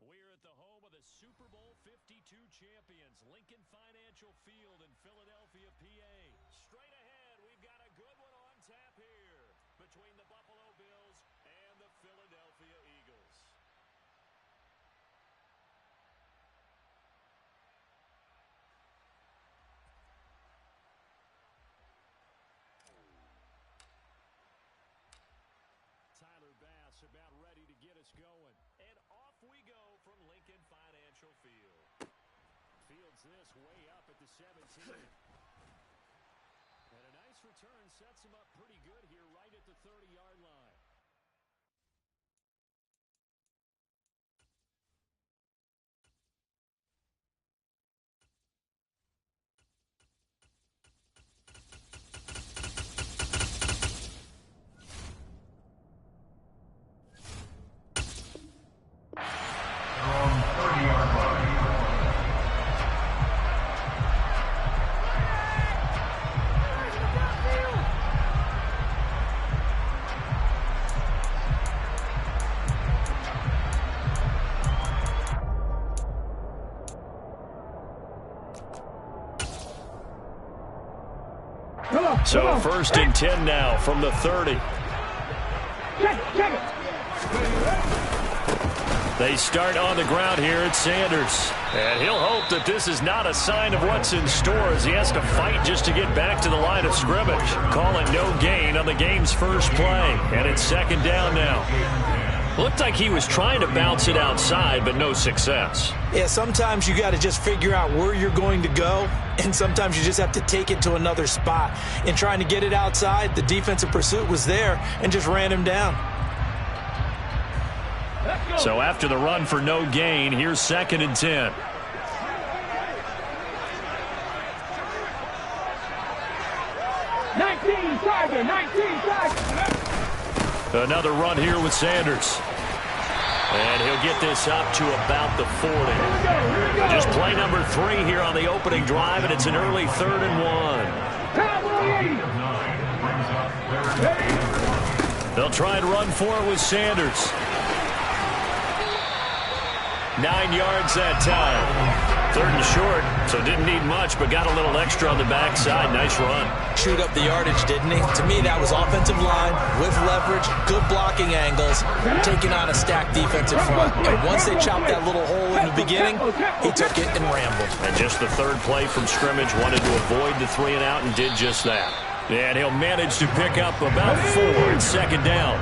We're at the home of the Super Bowl 52 champions, Lincoln Financial Field in Philadelphia, PA. Straight ahead, we've got a good one on tap here between the Buffalo Bills and the Philadelphia Eagles. Tyler Bass about ready to get us going. And off we go from Lincoln Financial Field. Fields this way up at the 17. And a nice return sets him up pretty good here right at the 30-yard line. So first and 10 now from the 30. They start on the ground here at Sanders. And he'll hope that this is not a sign of what's in store as he has to fight just to get back to the line of scrimmage. Calling no gain on the game's first play. And it's second down now. Looked like he was trying to bounce it outside, but no success. Yeah, sometimes you got to just figure out where you're going to go, and sometimes you just have to take it to another spot. In trying to get it outside, the defensive pursuit was there and just ran him down. So after the run for no gain, here's second and 10. Another run here with Sanders. And he'll get this up to about the 40. Just play number 3 here on the opening drive, and it's an early 3rd and 1. They'll try and run for it with Sanders. 9 yards that time. 3rd and short, so didn't need much, but got a little extra on the backside. Nice run. Chewed up the yardage, didn't he? To me, that was offensive line with leverage, good blocking angles, taking on a stacked defensive front. And once they chopped that little hole in the beginning, he took it and rambled. And just the 3rd play from scrimmage, wanted to avoid the 3 and out and did just that. And he'll manage to pick up about 4 in second down.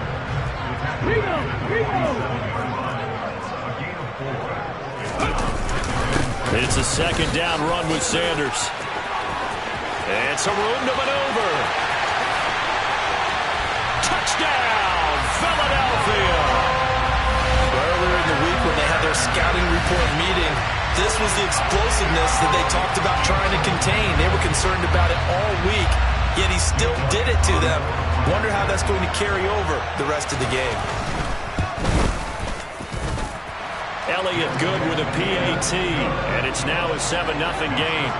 It's a second down run with Sanders. It's a room to maneuver. Touchdown, Philadelphia. Earlier in the week when they had their scouting report meeting, this was the explosiveness that they talked about trying to contain. They were concerned about it all week, yet he still did it to them. Wonder how that's going to carry over the rest of the game. Elliott good with a PAT, and it's now a 7-0 game.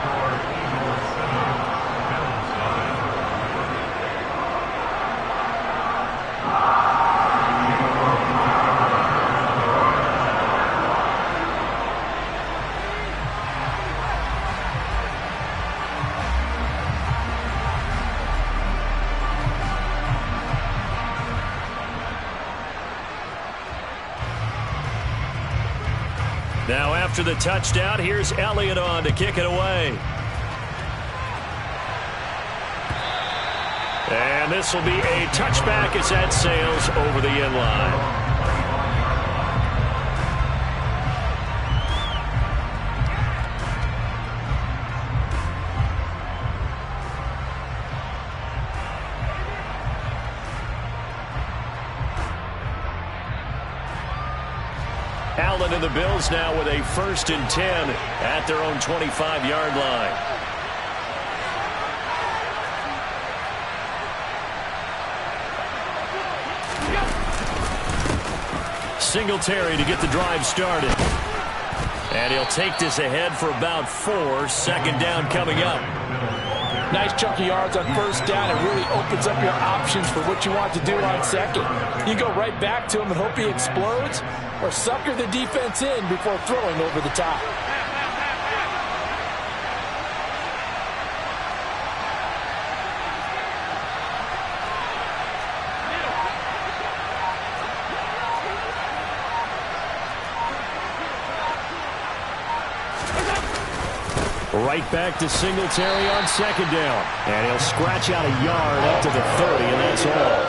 Now after the touchdown, here's Elliott on to kick it away. And this will be a touchback as that sails over the end line. Allen and the Bills now with a 1st and 10 at their own 25-yard line. Singletary to get the drive started. And he'll take this ahead for about 4. Second down coming up. Nice chunky yards on first down. It really opens up your options for what you want to do on second. You go right back to him and hope he explodes, or sucker the defense in before throwing over the top. Right back to Singletary on second down. And he'll scratch out a yard up to the 30, and that's all.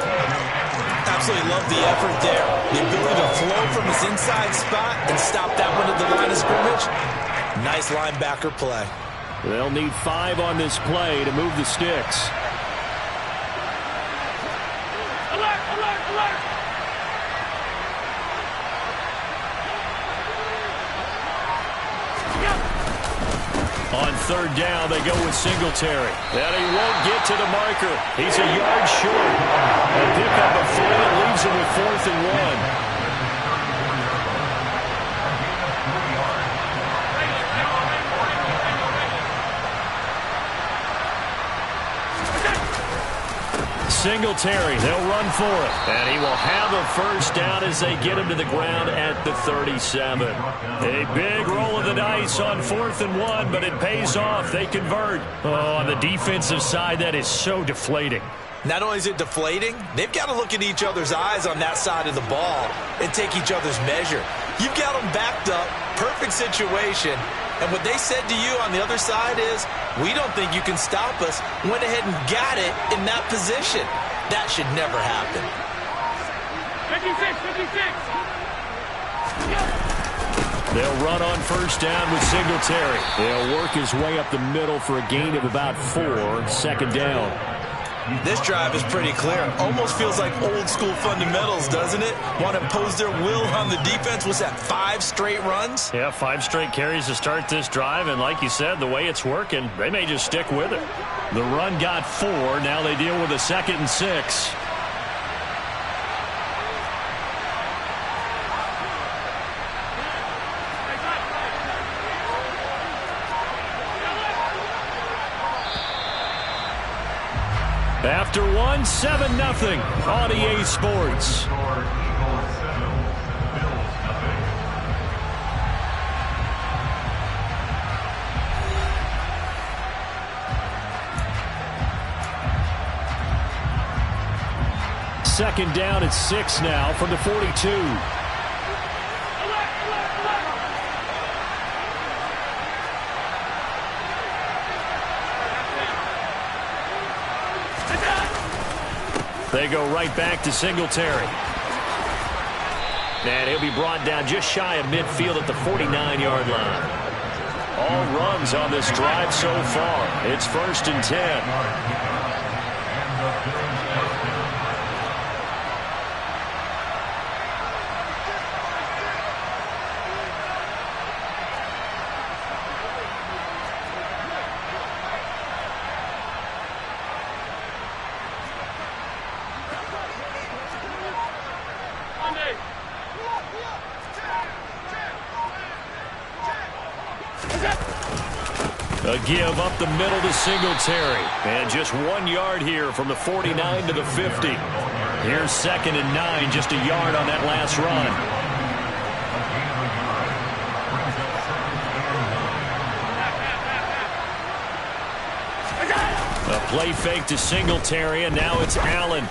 Absolutely love the effort there. The ability to flow from his inside spot and stop that one at the line of scrimmage. Nice linebacker play. They'll need 5 on this play to move the sticks. Alert, alert, alert! On third down, they go with Singletary. And he won't get to the marker. He's a yard short. A pickup of 3 and leaves him with 4th and 1. Singletary, they'll run for it. And he will have a first down as they get him to the ground at the 37. A big roll of the dice on 4th and 1, but it pays off. They convert. Oh, on the defensive side, that is so deflating. Not only is it deflating, they've got to look at each other's eyes on that side of the ball and take each other's measure. You've got them backed up, perfect situation, and what they said to you on the other side is, we don't think you can stop us. Went ahead and got it in that position. That should never happen. 56, 56. They'll run on first down with Singletary. They'll work his way up the middle for a gain of about 4, second down. This drive is pretty clear. Almost feels like old school fundamentals, doesn't it? Want to impose their will on the defense. Was that 5 straight runs? Yeah, 5 straight carries to start this drive, and like you said, the way it's working, they may just stick with it. The run got 4. Now they deal with a 2nd and 6. After 1, 7-0 on EA Sports. Second down at 6 now from the 42. They go right back to Singletary. And he'll be brought down just shy of midfield at the 49-yard line. All runs on this drive so far. It's 1st and 10. A give up the middle to Singletary. And just 1 yard here from the 49 to the 50. Here's 2nd and 9, just a yard on that last run. A play fake to Singletary, and now it's Allen.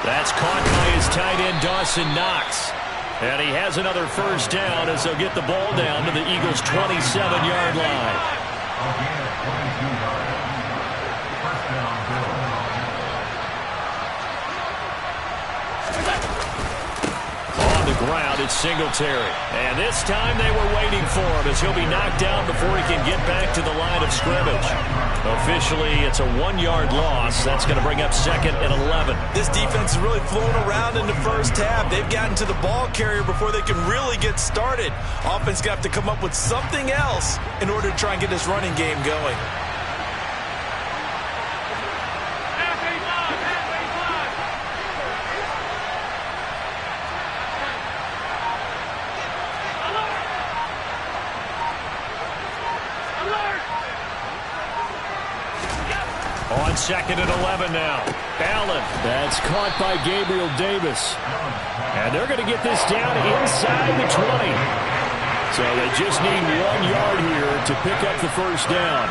That's caught by his tight end, Dawson Knox. And he has another first down as they'll get the ball down to the Eagles' 27-yard line. On the ground, it's Singletary. And this time they were waiting for him as he'll be knocked down before he can get back to the line of scrimmage. Officially, it's a 1-yard loss. That's going to bring up 2nd and 11. This defense is really flowing around in the first half. They've gotten to the ball carrier before they can really get started. Offense got to come up with something else in order to try and get this running game going. 2nd and 11 now. Allen. That's caught by Gabriel Davis. And they're going to get this down inside the 20. So they just need 1 yard here to pick up the first down.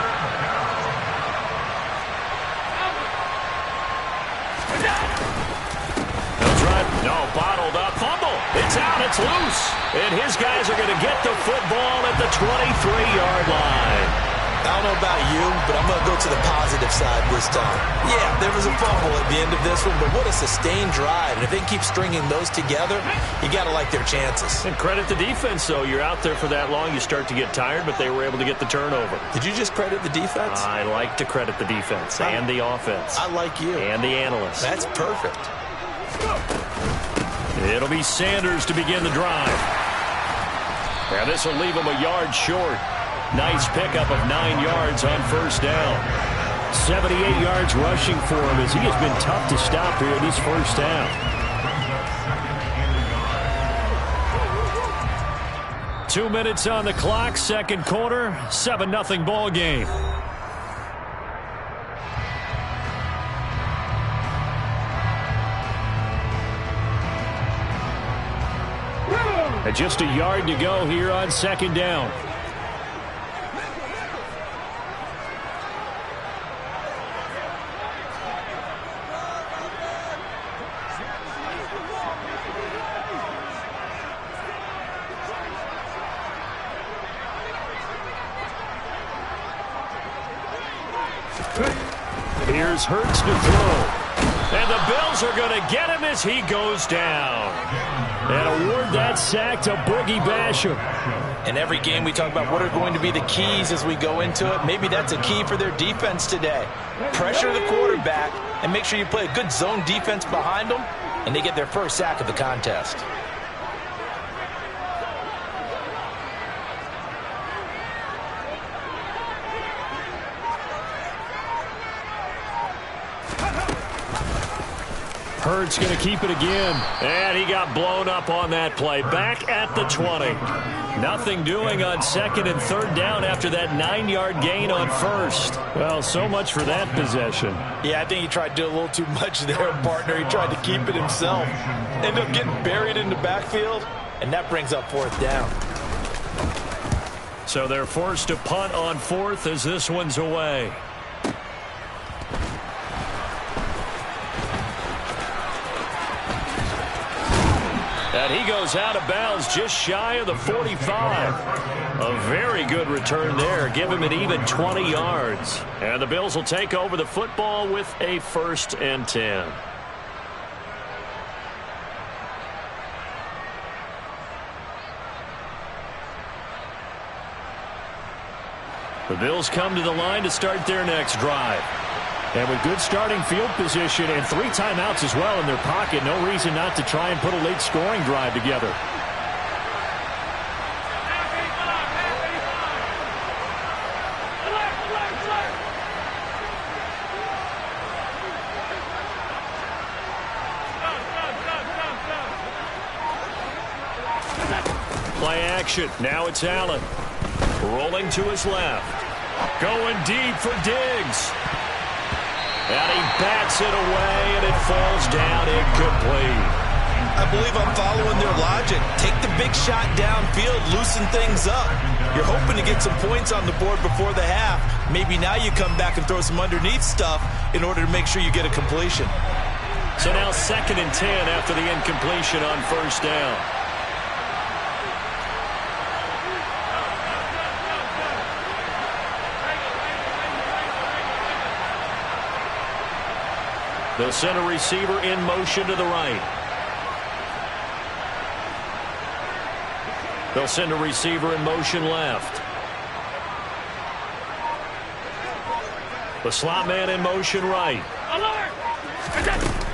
They'll try. No, bottled up. Fumble. It's out. It's loose. And his guys are going to get the football at the 23-yard line. I don't know about you, but I'm going to go to the positive side this time. Yeah, there was a fumble at the end of this one, but what a sustained drive. And if they keep stringing those together, you got to like their chances. And credit the defense, though. You're out there for that long, you start to get tired, but they were able to get the turnover. Did you just credit the defense? I like to credit the defense and the offense. I like you. And the analysts. That's perfect. It'll be Sanders to begin the drive. Now this will leave him a yard short. Nice pickup of 9 yards on first down. 78 yards rushing for him as he has been tough to stop here in his first down. Two minutes on the clock, second quarter, 7-0 ball game. And just a yard to go here on second down. Here's Hurts to throw. And the Bills are going to get him as he goes down. And award that sack to Boogie Basham. In every game we talk about what are going to be the keys as we go into it. Maybe that's a key for their defense today. Pressure the quarterback and make sure you play a good zone defense behind them, and they get their first sack of the contest. Hurts going to keep it again. And he got blown up on that play. Back at the 20. Nothing doing on second and third down after that 9-yard gain on first. Well, so much for that possession. Yeah, I think he tried to do a little too much there, partner. He tried to keep it himself. Ended up getting buried in the backfield, and that brings up fourth down. So they're forced to punt on fourth as this one's away. And he goes out of bounds just shy of the 45. A very good return there. Give him an even 20 yards. And the Bills will take over the football with a 1st and 10. The Bills come to the line to start their next drive. And with good starting field position and 3 timeouts as well in their pocket, no reason not to try and put a late scoring drive together. Play action. Now it's Allen. Rolling to his left. Going deep for Diggs. And he bats it away, and it falls down incomplete. I believe I'm following their logic. Take the big shot downfield, loosen things up. You're hoping to get some points on the board before the half. Maybe now you come back and throw some underneath stuff in order to make sure you get a completion. So now 2nd and 10 after the incompletion on first down. They'll send a receiver in motion to the right. They'll send a receiver in motion left. The slot man in motion right.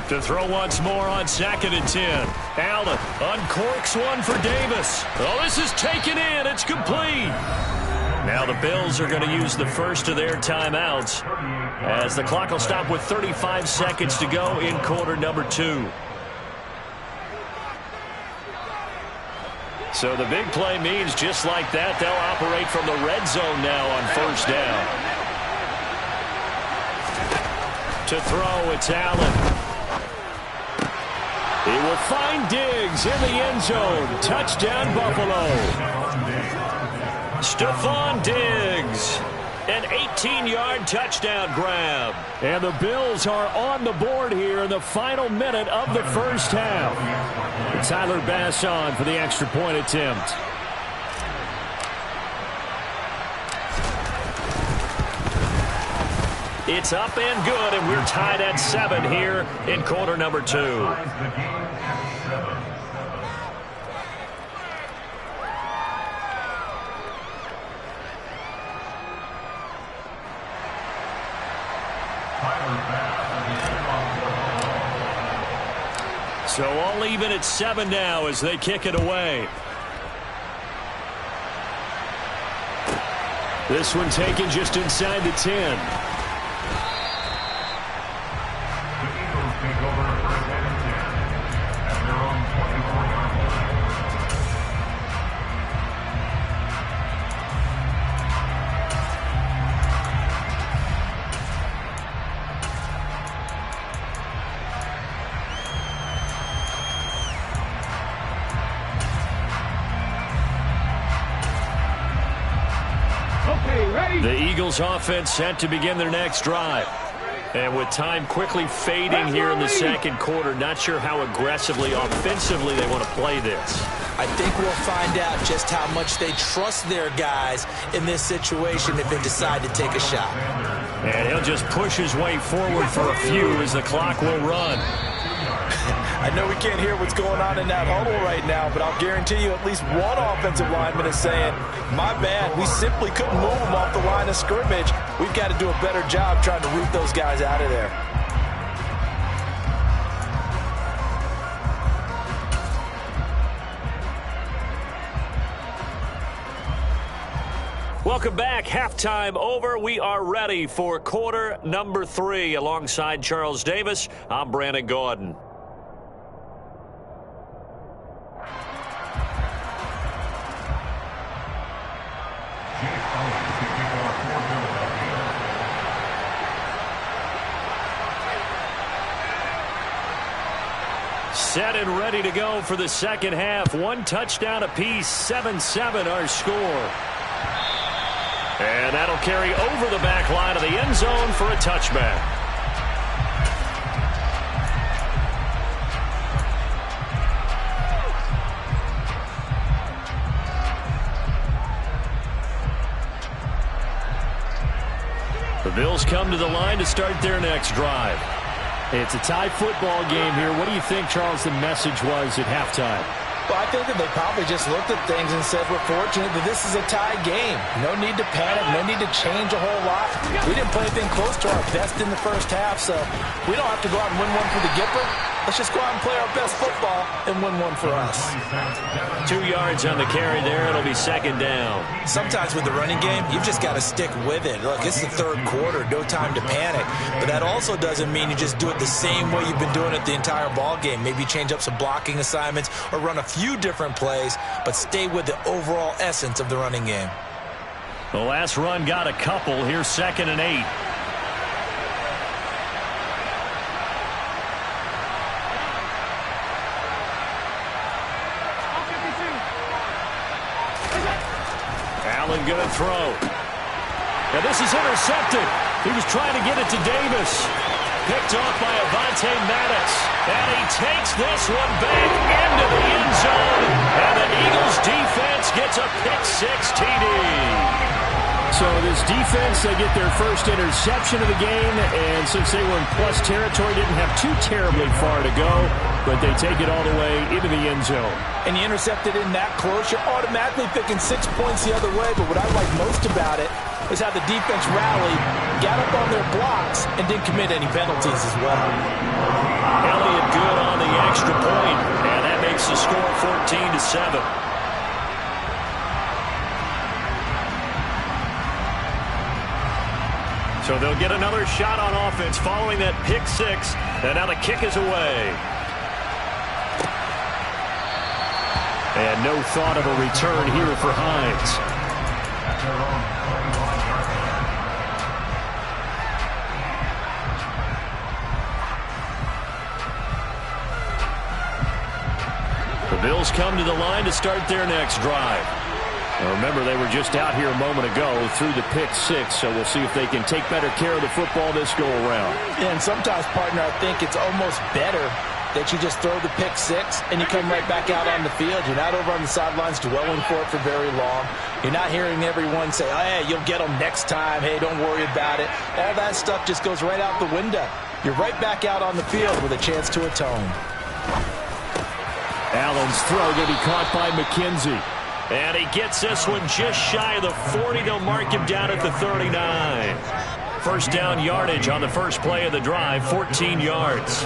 To throw once more on 2nd and 10. Allen uncorks one for Davis. Oh, this is taken in. It's complete. Now the Bills are going to use the first of their timeouts as the clock will stop with 35 seconds to go in quarter number 2. So the big play means just like that, they'll operate from the red zone now on first down. To throw, it's Allen. He will find Diggs in the end zone. Touchdown, Buffalo. Stephon Diggs. An 18-yard touchdown grab. And the Bills are on the board here in the final minute of the first half. Tyler Bass on for the extra point attempt. It's up and good, and we're tied at 7 here in quarter number 2. So all even at 7 now as they kick it away. This one taken just inside the 10. The Eagles offense set to begin their next drive. And with time quickly fading here in the second quarter, not sure how aggressively, offensively they want to play this. I think we'll find out just how much they trust their guys in this situation if they decide to take a shot. And he'll just push his way forward for a few as the clock will run. I know we can't hear what's going on in that huddle right now, but I'll guarantee you at least one offensive lineman is saying, my bad, we simply couldn't move them off the line of scrimmage. We've got to do a better job trying to root those guys out of there. Welcome back. Halftime over. We are ready for quarter number 3. Alongside Charles Davis, I'm Brandon Gordon. Set and ready to go for the second half. One touchdown apiece, 7-7 our score. And that'll carry over the back line of the end zone for a touchback. The Bills come to the line to start their next drive. It's a tie football game here. What do you think, Charles, the message was at halftime? Well, I think that they probably just looked at things and said, we're fortunate that this is a tie game. No need to panic, no need to change a whole lot. We didn't play anything close to our best in the first half, so we don't have to go out and win one for the Gipper. Let's just go out and play our best football and win one for us. 2 yards on the carry there. It'll be second down. Sometimes with the running game, you've just got to stick with it. Look, it's the third quarter, no time to panic. But that also doesn't mean you just do it the same way you've been doing it the entire ball game. Maybe change up some blocking assignments or run a few different plays, but stay with the overall essence of the running game. The last run got a couple. Here's 2nd and 8. Allen going to throw. Now this is intercepted. He was trying to get it to Davis. Picked off by Avonte Maddox. And he takes this one back into the end zone. And the Eagles defense gets a pick-6 TD. So this defense, they get their first interception of the game. And since they were in plus territory, didn't have too terribly far to go. But they take it all the way into the end zone. And you intercepted in that close, you're automatically picking 6 points the other way. But what I like most about it is how the defense rallied, got up on their blocks, and didn't commit any penalties as well. Elliott good on the extra point, and that makes the score 14-7. So they'll get another shot on offense following that pick-6, and now the kick is away. And no thought of a return here for Hines. The Bills come to the line to start their next drive. Now remember, they were just out here a moment ago through the pick six, so we'll see if they can take better care of the football this go-around. Yeah, and sometimes, partner, I think it's almost better that you just throw the pick six and you come right back out on the field. You're not over on the sidelines dwelling for it for very long. You're not hearing everyone say, oh, hey, you'll get them next time. Hey, don't worry about it. All that stuff just goes right out the window. You're right back out on the field with a chance to atone. Allen's throw going to be caught by McKenzie. And he gets this one just shy of the 40. They'll mark him down at the 39. First down yardage on the first play of the drive, 14 yards.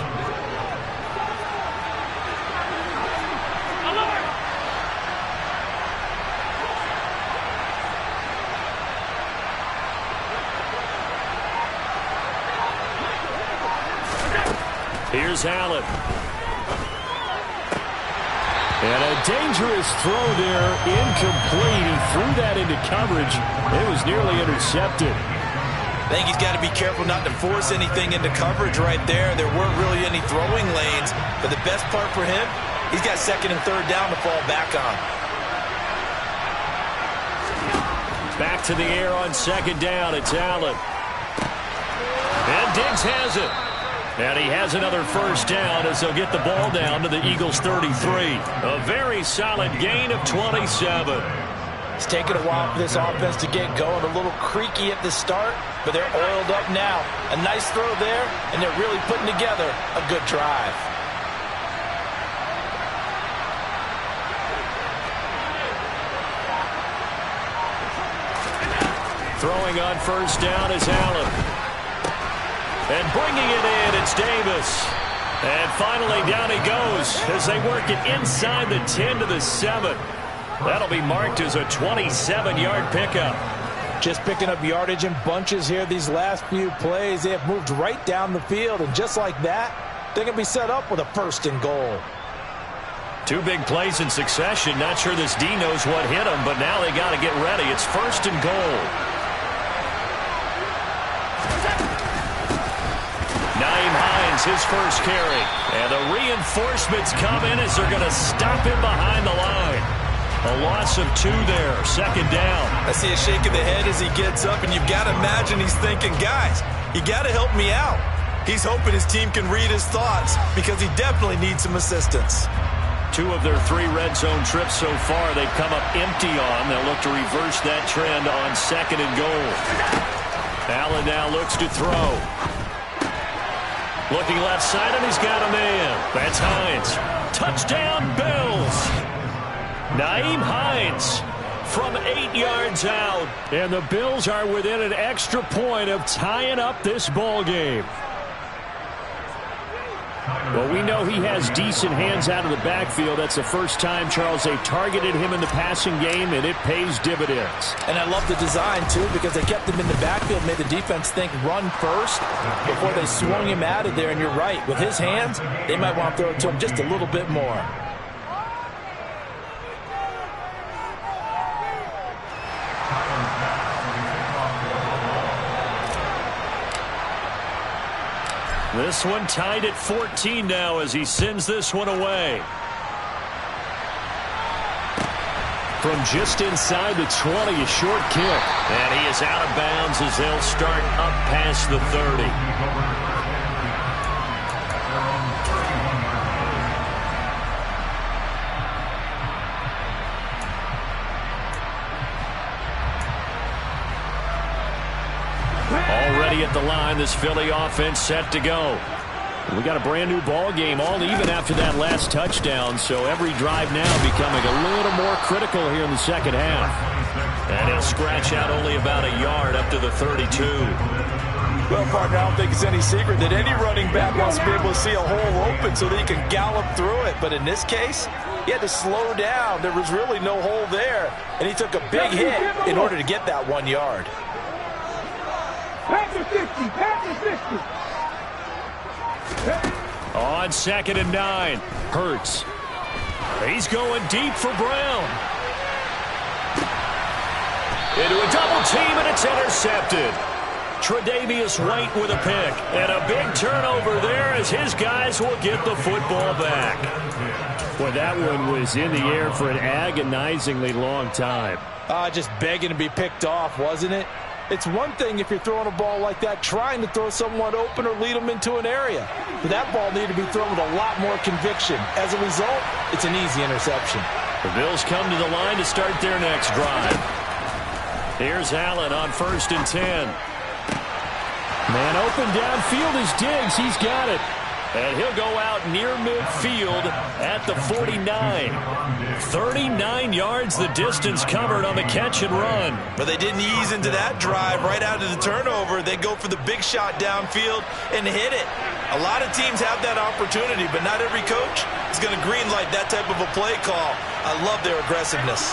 Here's Allen. And a dangerous throw there, incomplete. He threw that into coverage. It was nearly intercepted. I think he's got to be careful not to force anything into coverage right there. There weren't really any throwing lanes. But the best part for him, he's got second and third down to fall back on. Back to the air on second down. It's Allen. And Diggs has it. And he has another first down as they'll get the ball down to the Eagles' 33. A very solid gain of 27. It's taken a while for this offense to get going. A little creaky at the start, but they're oiled up now. A nice throw there, and they're really putting together a good drive. Throwing on first down is Allen. And bringing it in, it's Davis. And finally, down he goes as they work it inside the 10 to the 7. That'll be marked as a 27-yard pickup. Just picking up yardage in bunches here these last few plays. They have moved right down the field, and just like that, they're going to be set up with a first and goal. Two big plays in succession. Not sure this D knows what hit him, but now they got to get ready. It's first and goal. Nyheim Hines, his first carry. And the reinforcements come in as they're going to stop him behind the line. A loss of 2 there, second down. I see a shake of the head as he gets up, and you've got to imagine he's thinking, guys, you got to help me out. He's hoping his team can read his thoughts because he definitely needs some assistance. 2 of their 3 red zone trips so far they've come up empty on. They'll look to reverse that trend on second and goal. Allen now looks to throw. Looking left side, and he's got a man. That's Hines. Touchdown, Bills. Nyheim Hines from 8 yards out. And the Bills are within an extra point of tying up this ball game. Well, we know he has decent hands out of the backfield. That's the first time, Charles, they've targeted him in the passing game, and it pays dividends. And I love the design, too, because they kept him in the backfield, made the defense think run first before they swung him out of there. And you're right, with his hands, they might want to throw it to him just a little bit more. This one tied at 14 now as he sends this one away. From just inside the 20, a short kick. And he is out of bounds as they'll start up past the 30. Already at the line, this Philly offense set to go. We got a brand new ball game, all even after that last touchdown, so every drive now becoming a little more critical here in the second half. And he'll scratch out only about a yard up to the 32. Well, partner, I don't think it's any secret that any running back wants to be able to see a hole open so that he can gallop through it. But in this case, he had to slow down. There was really no hole there, and he took a big hit in order to get that 1 yard. Pass the 50, pass the 50. On second and 9, Hurts. He's going deep for Brown. Into a double team, and it's intercepted. Tre'Davious White with a pick. And a big turnover there as his guys will get the football back. Well, that one was in the air for an agonizingly long time. Just begging to be picked off, wasn't it? It's one thing if you're throwing a ball like that, trying to throw someone open or lead them into an area. But that ball needed to be thrown with a lot more conviction. As a result, it's an easy interception. The Bills come to the line to start their next drive. Here's Allen on 1st and 10. Man open downfield is Diggs. He's got it. And he'll go out near midfield at the 49. 39 yards the distance covered on the catch and run. But they didn't ease into that drive right out of the turnover. They go for the big shot downfield and hit it. A lot of teams have that opportunity, but not every coach is going to greenlight that type of a play call. I love their aggressiveness.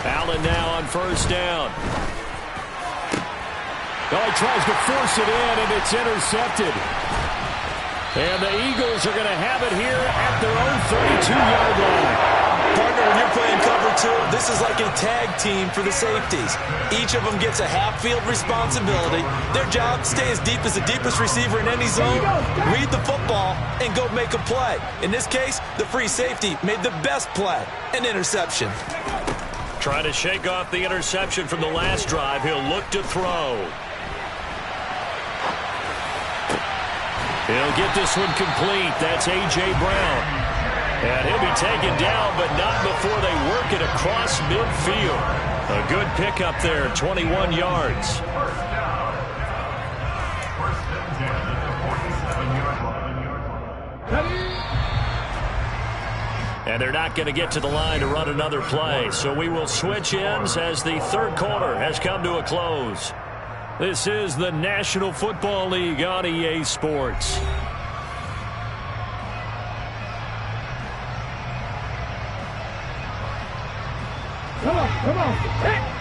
Allen now on 1st down. Oh, he tries to force it in, and it's intercepted. And the Eagles are going to have it here at their own 32-yard line. Partner, when you're playing cover 2, this is like a tag team for the safeties. Each of them gets a half-field responsibility. Their job, stay as deep as the deepest receiver in any zone, read the football, and go make a play. In this case, the free safety made the best play, an interception. Trying to shake off the interception from the last drive. He'll look to throw. He'll get this one complete. That's A.J. Brown. And he'll be taken down, but not before they work it across midfield. A good pickup there, 21 yards. And they're not going to get to the line to run another play. So we will switch ends as the third quarter has come to a close. This is the National Football League on EA Sports. Come on. Hey.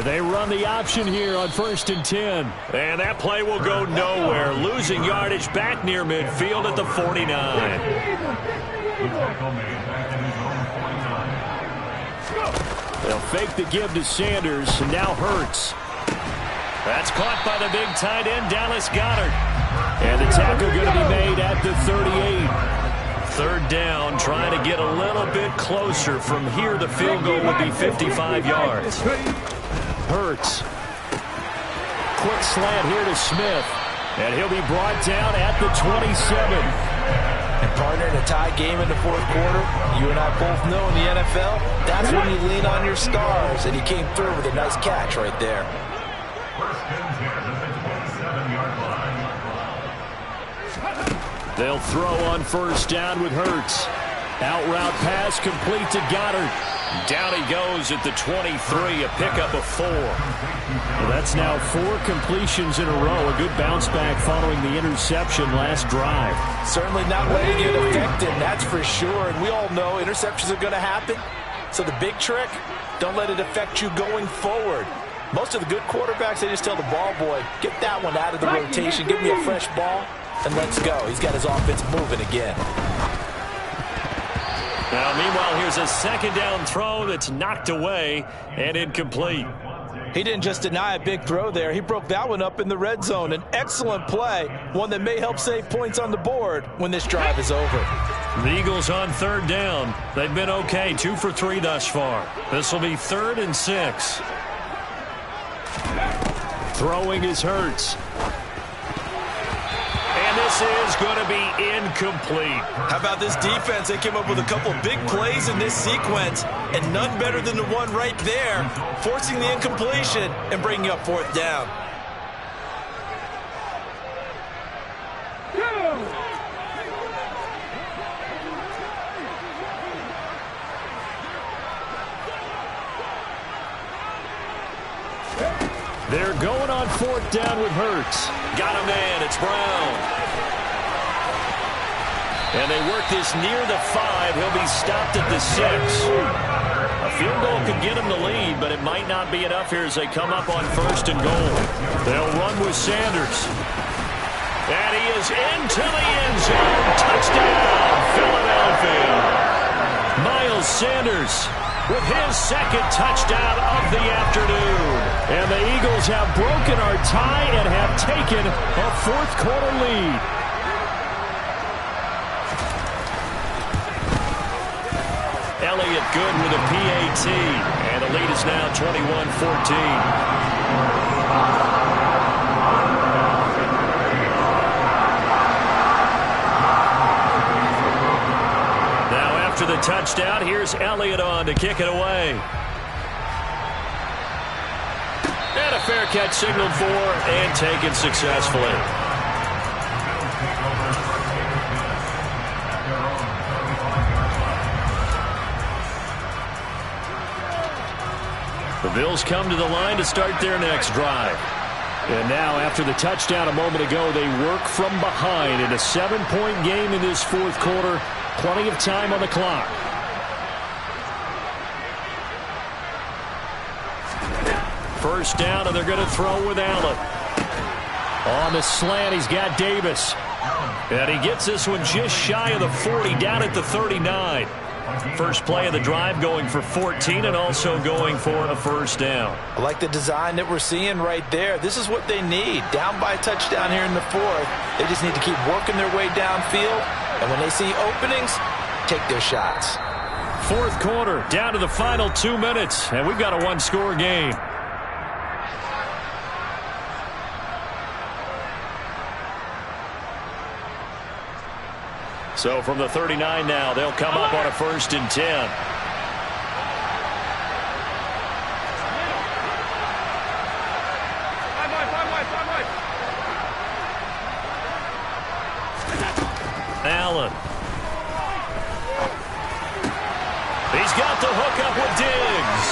They run the option here on 1st and 10. And that play will go nowhere. Losing yardage back near midfield at the 49. They'll fake the give to Sanders. And now Hurts. That's caught by the big tight end, Dallas Goedert. And the tackle going to be made at the 38. 3rd down, trying to get a little bit closer. From here, the field goal would be 55 yards. Hurts. Quick slant here to Smith. And he'll be brought down at the 27. And partner, in a tie game in the 4th quarter, you and I both know in the NFL, that's when you lean on your stars. And he came through with a nice catch right there. They'll throw on 1st down with Hurts. Out route pass complete to Goddard. Down he goes at the 23, a pickup of 4. Well, that's now 4 completions in a row. A good bounce back following the interception last drive. Certainly not letting it affect him, that's for sure. And we all know interceptions are going to happen. So the big trick, don't let it affect you going forward. Most of the good quarterbacks, they just tell the ball boy, get that one out of the rotation, give me a fresh ball, and let's go. He's got his offense moving again. Now, meanwhile, here's a 2nd down throw that's knocked away and incomplete. He didn't just deny a big throw there. He broke that one up in the red zone. An excellent play, one that may help save points on the board when this drive is over. The Eagles on 3rd down. They've been okay, 2 for 3 thus far. This will be 3rd and 6. Throwing is Hurts. And this is going to be incomplete. How about this defense? They came up with a couple big plays in this sequence, and none better than the one right there, forcing the incompletion and bringing up 4th down. They're going on 4th down with Hurts. Got a man. It's Brown. And they work this near the 5. He'll be stopped at the 6. A field goal could get them the lead, but it might not be enough here as they come up on 1st and goal. They'll run with Sanders. And he is into the end zone. Touchdown, Philadelphia. Miles Sanders with his 2nd touchdown of the afternoon. And the Eagles have broken our tie and have taken a 4th quarter lead. Elliott good with a PAT. And the lead is now 21-14. After the touchdown, here's Elliott on to kick it away. And a fair catch signaled for and taken successfully. The Bills come to the line to start their next drive. And now, after the touchdown a moment ago, they work from behind in a 7-point game in this 4th quarter. Plenty of time on the clock. First down, and they're going to throw with Allen. On the slant, he's got Davis. And he gets this one just shy of the 40, down at the 39. First play of the drive going for 14 and also going for a first down. I like the design that we're seeing right there. This is what they need. Down by a touchdown here in the 4th. They just need to keep working their way downfield. And when they see openings, take their shots. 4th quarter, down to the final 2 minutes. And we've got a 1-score game. So from the 39 now, they'll come up on a 1st and 10. Allen. He's got the hook up with Diggs.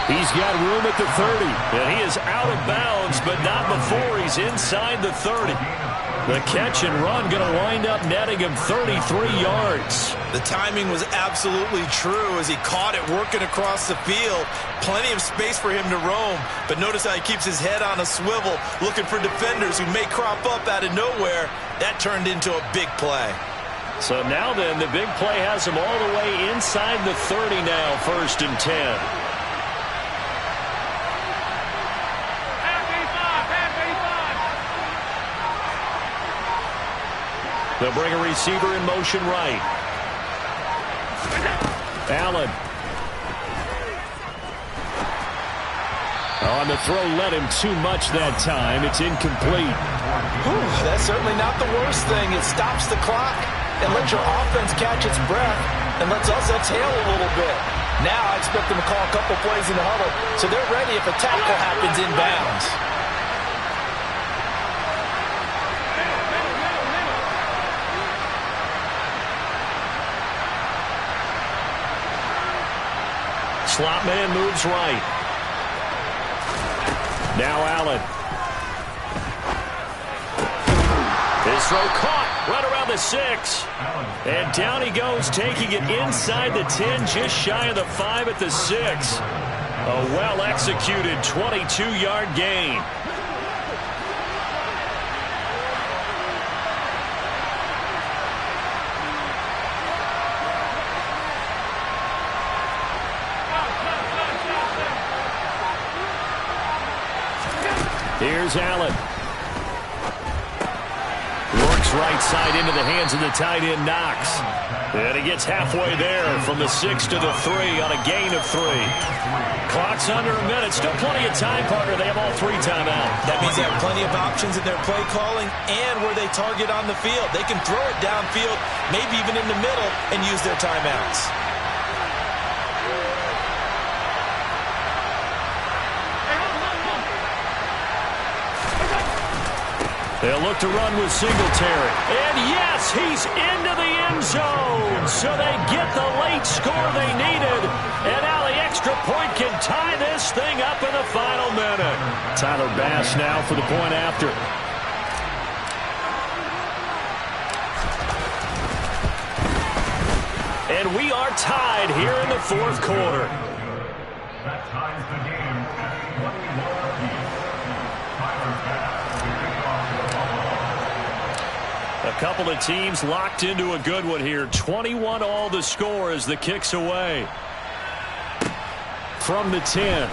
He's got room at the 30. And he is out of bounds, but not before he's inside the 30. The catch and run going to wind up netting him 33 yards. The timing was absolutely true as he caught it working across the field. Plenty of space for him to roam. But notice how he keeps his head on a swivel, looking for defenders who may crop up out of nowhere. That turned into a big play. So now then, the big play has him all the way inside the 30 now, 1st and 10. They'll bring a receiver in motion right. Allen. On the throw, led him too much that time. It's incomplete. That's certainly not the worst thing. It stops the clock and lets your offense catch its breath and lets us exhale a little bit. Now I expect them to call a couple plays in the huddle so they're ready if a tackle happens inbounds. Slot man moves right. Now Allen. His throw caught right around the 6. And down he goes, taking it inside the 10, just shy of the 5 at the 6. A well-executed 22-yard gain. Here's Allen. Works right side into the hands of the tight end, Knox. And he gets halfway there from the 6 to the 3 on a gain of 3. Clock's under a minute. Still plenty of time, partner. They have all 3 timeouts. That means they have plenty of options in their play calling and where they target on the field. They can throw it downfield, maybe even in the middle, and use their timeouts. They'll look to run with Singletary. And yes, he's into the end zone. So they get the late score they needed. And now the extra point can tie this thing up in the final minute. Tyler Bass now for the point after. And we are tied here in the 4th quarter. A couple of teams locked into a good one here. 21 all the score as the kick's away. From the 10.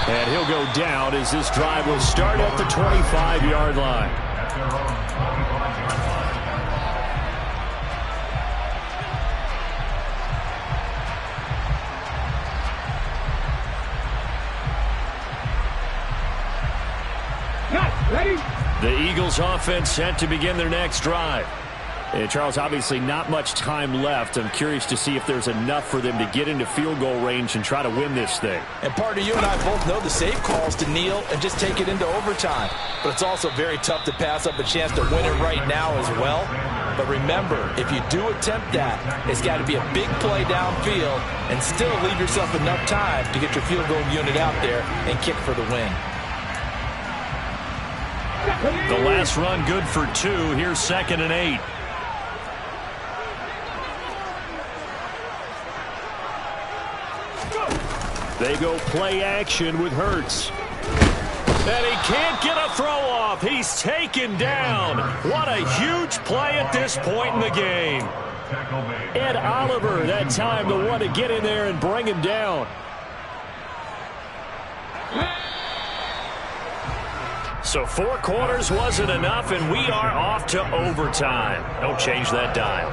And he'll go down as this drive will start at the 25-yard line. Ready? The Eagles offense set to begin their next drive. And Charles, obviously not much time left. I'm curious to see if there's enough for them to get into field goal range and try to win this thing. And partner, you and I both know the safe calls to kneel and just take it into overtime. But it's also very tough to pass up a chance to win it right now as well. But remember, if you do attempt that, it's got to be a big play downfield and still leave yourself enough time to get your field goal unit out there and kick for the win. The last run good for 2. Here's 2nd and 8. They go play action with Hurts. And he can't get a throw off. He's taken down. What a huge play at this point in the game. Ed Oliver that time the one to get in there and bring him down. So 4 quarters wasn't enough, and we are off to overtime. Don't change that dial.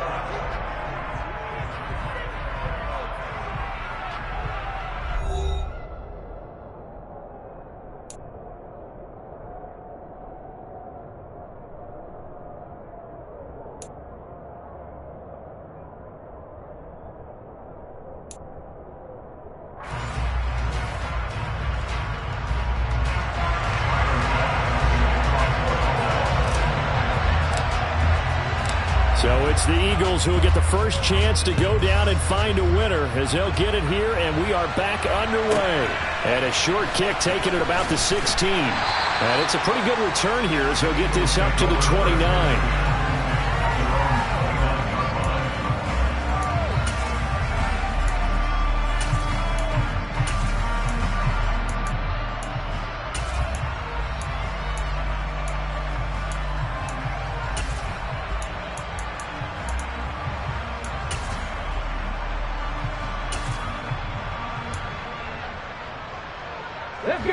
So it's the Eagles who will get the first chance to go down and find a winner as they'll get it here, and we are back underway. And a short kick taken at about the 16. And it's a pretty good return here as he'll get this up to the 29.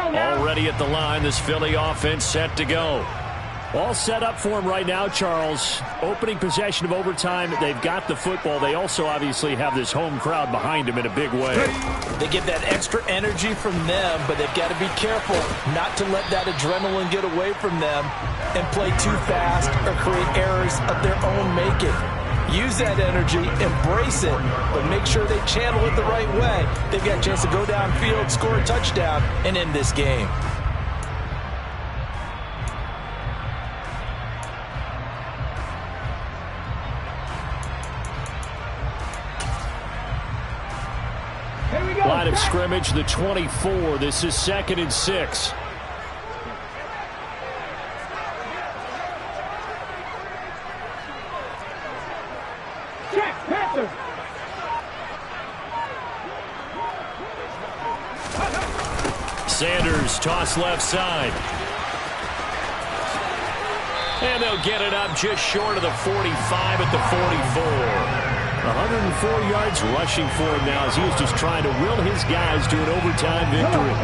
Already at the line, this Philly offense set to go. All set up for him right now, Charles. Opening possession of overtime. They've got the football. They also obviously have this home crowd behind them in a big way. They get that extra energy from them, but they've got to be careful not to let that adrenaline get away from them and play too fast or create errors of their own making. Use that energy, embrace it, but make sure they channel it the right way. They've got a chance to go downfield, score a touchdown, and end this game. Line of scrimmage, the 24. This is 2nd and 6. Sanders toss left side. And they'll get it up just short of the 45 at the 44. 104 yards rushing for him now as he was just trying to will his guys to an overtime victory.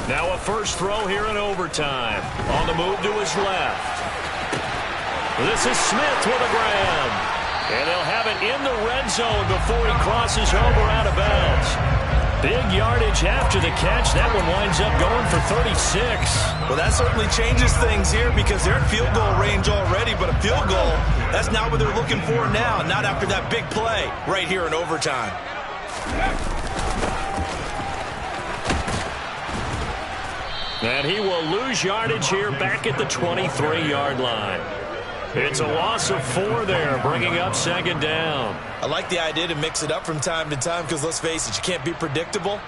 Now a first throw here in overtime. On the move to his left. This is Smith with a grab. And they'll have it in the red zone before he crosses over out of bounds. Big yardage after the catch. That one winds up going for 36. Well, that certainly changes things here because they're in field goal range already, but a field goal, that's not what they're looking for now, not after that big play right here in overtime. And he will lose yardage here back at the 23-yard line. It's a loss of 4 there, bringing up 2nd down. I like the idea to mix it up from time to time because, let's face it, you can't be predictable.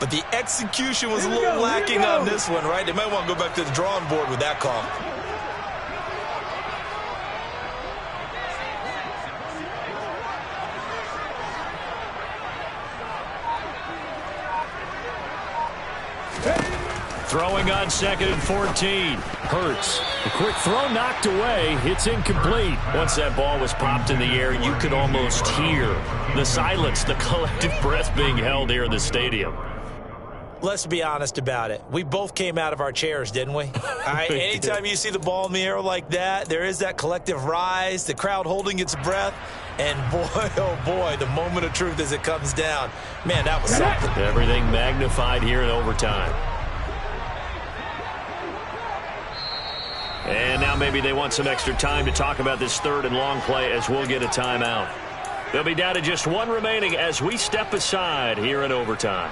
but the execution was a little lacking on this one, right? They might want to go back to the drawing board with that call. Throwing on 2nd and 14. Hurts. A quick throw knocked away. It's incomplete. Once that ball was popped in the air, you could almost hear the silence, the collective breath being held here in the stadium. Let's be honest about it. We both came out of our chairs, didn't we? All right, anytime you see the ball in the air like that, there is that collective rise, the crowd holding its breath, and boy, oh boy, the moment of truth as it comes down. Man, that was something. Everything magnified here in overtime. And now maybe they want some extra time to talk about this 3rd and long play as we'll get a timeout. They'll be down to just 1 remaining as we step aside here in overtime.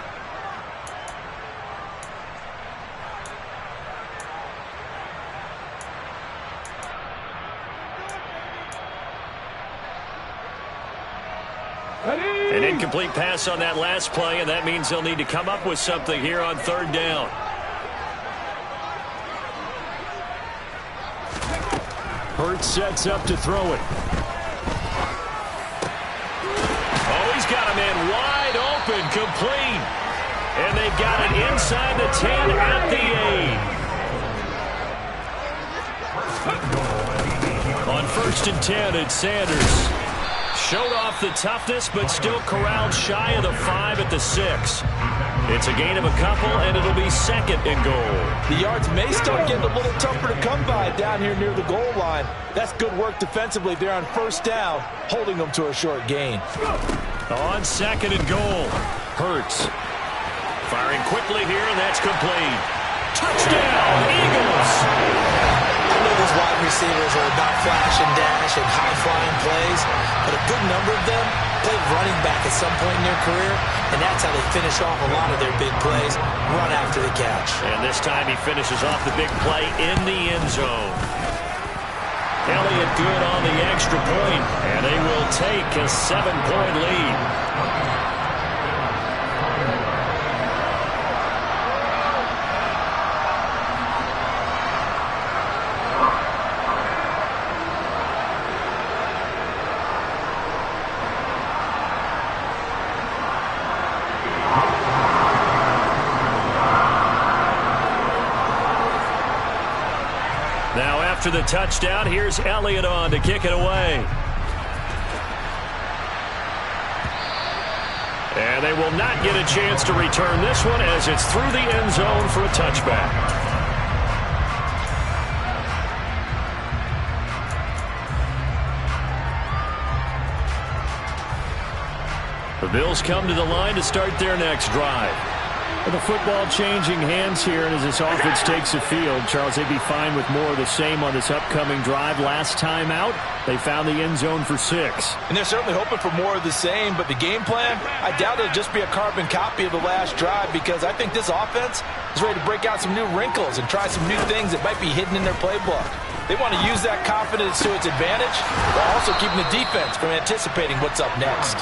An incomplete pass on that last play, and that means they'll need to come up with something here on 3rd down. Hurts sets up to throw it. Oh, he's got a man wide open, complete. And they've got it inside the 10 at the 8. On 1st and 10, it's Sanders. Showed off the toughness, but still corralled shy of the 5 at the 6. It's a gain of a couple, and it'll be 2nd and goal. The yards may start getting a little tougher to come by down here near the goal line. That's good work defensively there on 1st down, holding them to a short gain. On 2nd and goal, Hurts. Firing quickly here, and that's complete. Touchdown, Eagles! I know these wide receivers are about flash and dash and high-flying plays, but a good number of them played running back at some point in their career, and that's how they finish off a lot of their big plays, run after the catch. And this time he finishes off the big play in the end zone. Elliott good on the extra point, and they will take a 7-point lead. After the touchdown, here's Elliott on to kick it away. And they will not get a chance to return this one as it's through the end zone for a touchback. The Bills come to the line to start their next drive. The football changing hands here, and as this offense takes the field, Charles, they'd be fine with more of the same on this upcoming drive. Last time out, they found the end zone for 6. And they're certainly hoping for more of the same, but the game plan, I doubt it'll just be a carbon copy of the last drive, because I think this offense is ready to break out some new wrinkles and try some new things that might be hidden in their playbook. They want to use that confidence to its advantage, while also keeping the defense from anticipating what's up next.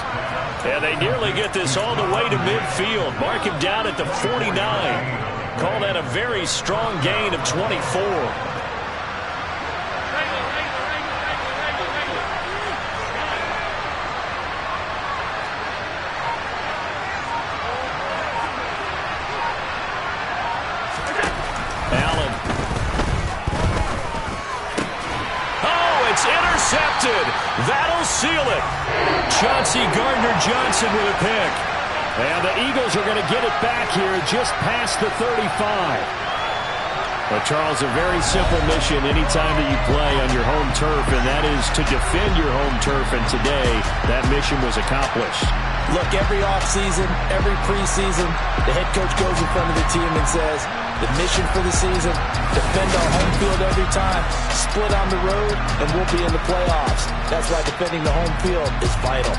And they nearly get this all the way to midfield. Mark him down at the 49. Call that a very strong gain of 24. Allen. Oh, it's intercepted. That'll seal it. Chauncey Gardner-Johnson with a pick. And the Eagles are going to get it back here just past the 35. But, Charles, a very simple mission anytime that you play on your home turf, and that is to defend your home turf. And today, that mission was accomplished. Look, every offseason, every preseason, the head coach goes in front of the team and says, the mission for the season, defend our home field every time, split on the road, and we'll be in the playoffs. That's why defending the home field is vital.